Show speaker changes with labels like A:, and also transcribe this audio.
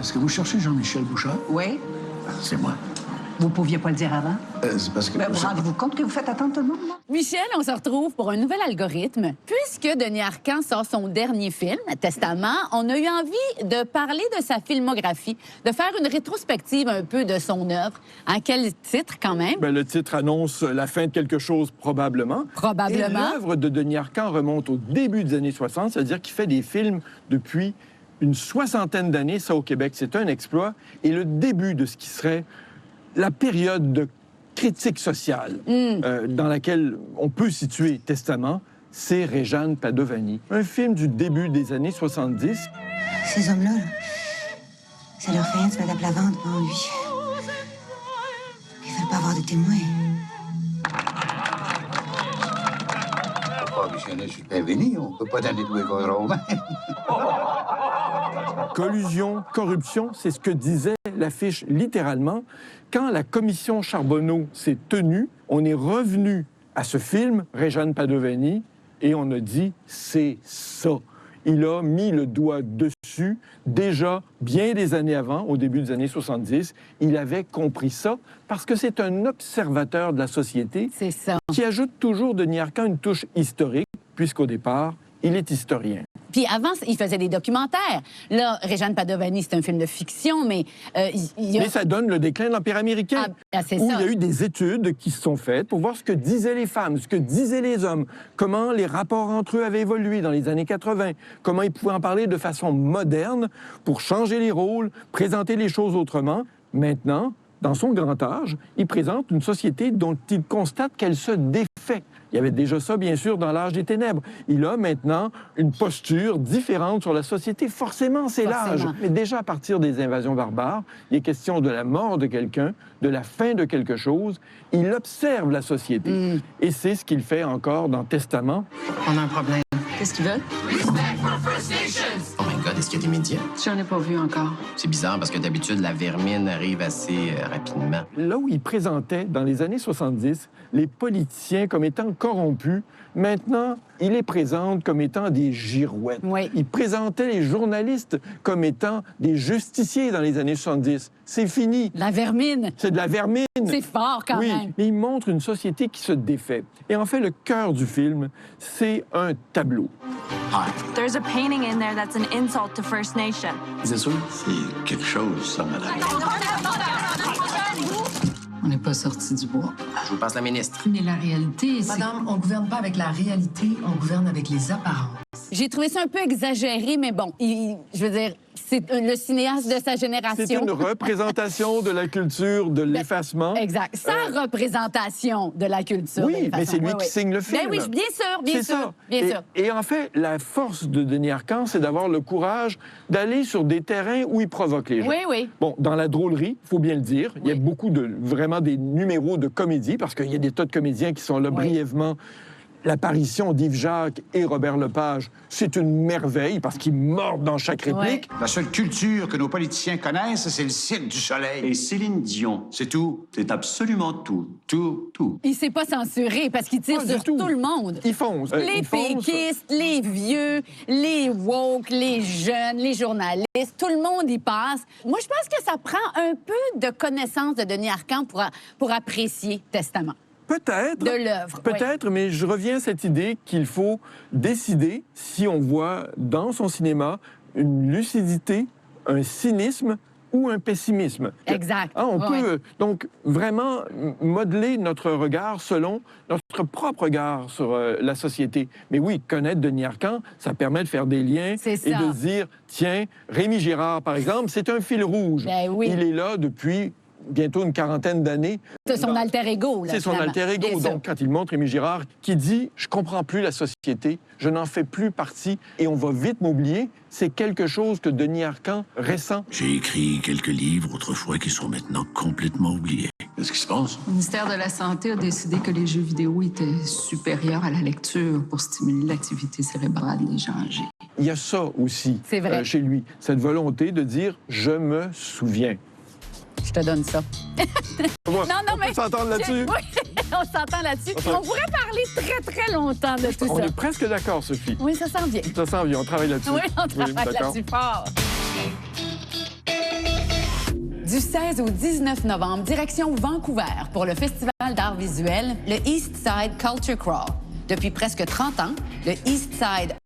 A: Est-ce que vous cherchez Jean-Michel Bouchard?
B: Oui.
A: C'est moi.
B: Vous pouviez pas le dire avant?
A: C'est parce que...
B: Vous rendez-vous compte que vous faites attendre tout le monde, là?
C: Michel, on se retrouve pour un nouvel algorithme. Puisque Denis Arcand sort son dernier film, Testament, on a eu envie de parler de sa filmographie, de faire une rétrospective un peu de son œuvre. En quel titre, quand même?
D: Bien, le titre annonce la fin de quelque chose, probablement.
C: Probablement.
D: Et l'œuvre de Denis Arcand remonte au début des années 60, c'est-à-dire qu'il fait des films depuis une soixantaine d'années. Ça, au Québec, c'est un exploit. Et le début de ce qui serait la période de critique sociale dans laquelle on peut situer Testament, c'est Réjeanne Padovani. Un film du début des années 70.
E: Ces hommes-là, là, ça leur fait rien de se mettre à plat ventre devant lui. Ils veulent pas avoir de témoins.
A: Pas visionner sur le Pain-Véni, on peut pas donner tous les contrôles.
D: Collusion, corruption, c'est ce que disait l'affiche littéralement. Quand la commission Charbonneau s'est tenue, on est revenu à ce film, Réjeanne Padovani, et on a dit « c'est ça ». Il a mis le doigt dessus. Déjà, bien des années avant, au début des années 70, il avait compris ça parce que c'est un observateur de la société
C: C'est ça.
D: qui ajoute toujours Denis Arcand une touche historique, puisqu'au départ, il est historien.
C: Puis avant, il faisait des documentaires. Là, Réjeanne Padovani, c'est un film de fiction, mais
D: Mais ça donne le déclin de l'Empire américain,
C: c'est
D: où
C: ça.
D: il y a eu des études qui se sont faites pour voir ce que disaient les femmes, ce que disaient les hommes, comment les rapports entre eux avaient évolué dans les années 80, comment ils pouvaient en parler de façon moderne pour changer les rôles, présenter les choses autrement. Maintenant, dans son grand âge, il présente une société dont il constate qu'elle se défait. Il y avait déjà ça, bien sûr, dans l'âge des ténèbres. Il a maintenant une posture différente sur la société. Forcément, c'est l'âge. Mais déjà, à partir des invasions barbares, il est question de la mort de quelqu'un, de la fin de quelque chose. Il observe la société. Et c'est ce qu'il fait encore dans Testament.
F: On a un problème.
B: Qu'est-ce qu'ils veulent?
F: Oh my God, est-ce qu'il y a des médias?
B: J'en ai pas vu encore.
F: C'est bizarre parce que d'habitude, la vermine arrive assez rapidement.
D: Là où il présentait, dans les années 70, les politiciens comme étant corrompus, maintenant, il les présente comme étant des girouettes.
C: Oui.
D: Il présentait les journalistes comme étant des justiciers dans les années 70. C'est fini.
C: La vermine.
D: C'est de la vermine.
C: C'est fort, quand
D: oui,
C: même.
D: mais il montre une société qui se défait. Et en fait, le cœur du film, c'est un tableau.
G: There's a painting in there that's an insult to First Nation.
A: C'est sûr? C'est quelque chose, ça, madame.
B: On n'est pas sorti du bois.
F: Je vous passe la ministre.
B: Mais la réalité, c'est...
H: Madame, on gouverne pas avec la réalité, on gouverne avec les apparences.
C: J'ai trouvé ça un peu exagéré, mais bon, je veux dire, c'est le cinéaste de sa génération.
D: C'est une représentation de la culture de l'effacement.
C: Exact. Sa représentation de la culture.
D: Oui, mais c'est lui qui signe le film.
C: Ben oui, bien sûr, bien
D: C'est
C: sûr.
D: ça.
C: Bien sûr.
D: Et en fait, la force de Denis Arcand, c'est d'avoir le courage d'aller sur des terrains où il provoque les gens.
C: Oui, oui.
D: Bon, dans la drôlerie, il faut bien le dire, il y a beaucoup vraiment des numéros de comédie, parce qu'il y a des tas de comédiens qui sont là brièvement. L'apparition d'Yves Jacques et Robert Lepage, c'est une merveille parce qu'ils mordent dans chaque réplique.
A: La seule culture que nos politiciens connaissent, c'est le Cirque du Soleil.
I: Et Céline Dion.
A: C'est tout.
I: C'est absolument tout.
A: Tout.
C: Il s'est pas censuré parce qu'il tire
D: Pas du
C: sur tout le monde.
D: Il fonce.
C: Les
D: Il fonce.
C: péquistes, les vieux, les woke, les jeunes, les journalistes, tout le monde y passe. Moi, je pense que ça prend un peu de connaissance de Denis Arcand pour apprécier Testament.
D: Peut-être.
C: De l'œuvre.
D: Peut-être, mais je reviens à cette idée qu'il faut décider si on voit dans son cinéma une lucidité, un cynisme ou un pessimisme.
C: Exact.
D: On peut donc vraiment modeler notre regard selon notre propre regard sur la société. Mais oui, connaître Denis Arcand, ça permet de faire des liens et de se dire, tiens, Rémi Girard, par exemple, c'est un fil rouge.
C: Ben oui.
D: Il est là depuis bientôt une quarantaine d'années.
C: C'est son alter ego, là.
D: C'est son
C: finalement.
D: alter ego. Donc, quand il montre Rémi Girard, qui dit « Je comprends plus la société, je n'en fais plus partie et on va vite m'oublier », c'est quelque chose que Denis Arcand ressent.
J: J'ai écrit quelques livres autrefois qui sont maintenant complètement oubliés.
A: Qu'est-ce qui se passe?
B: Le ministère de la Santé a décidé que les jeux vidéo étaient supérieurs à la lecture pour stimuler l'activité cérébrale des gens âgés.
D: Il y a ça aussi chez lui, cette volonté de dire « Je me souviens ».
C: Je te donne ça.
D: On peut s'entendre là-dessus?
C: Oui, on s'entend là-dessus. On pourrait parler très, très longtemps de tout ça.
D: On est presque d'accord, Sophie.
C: Oui, ça s'en vient.
D: Ça s'en vient, on travaille là-dessus.
C: Oui, on travaille là-dessus fort. Du 16 au 19 novembre, direction Vancouver pour le Festival d'art visuel, le East Side Culture Crawl. Depuis presque 30 ans, le East Side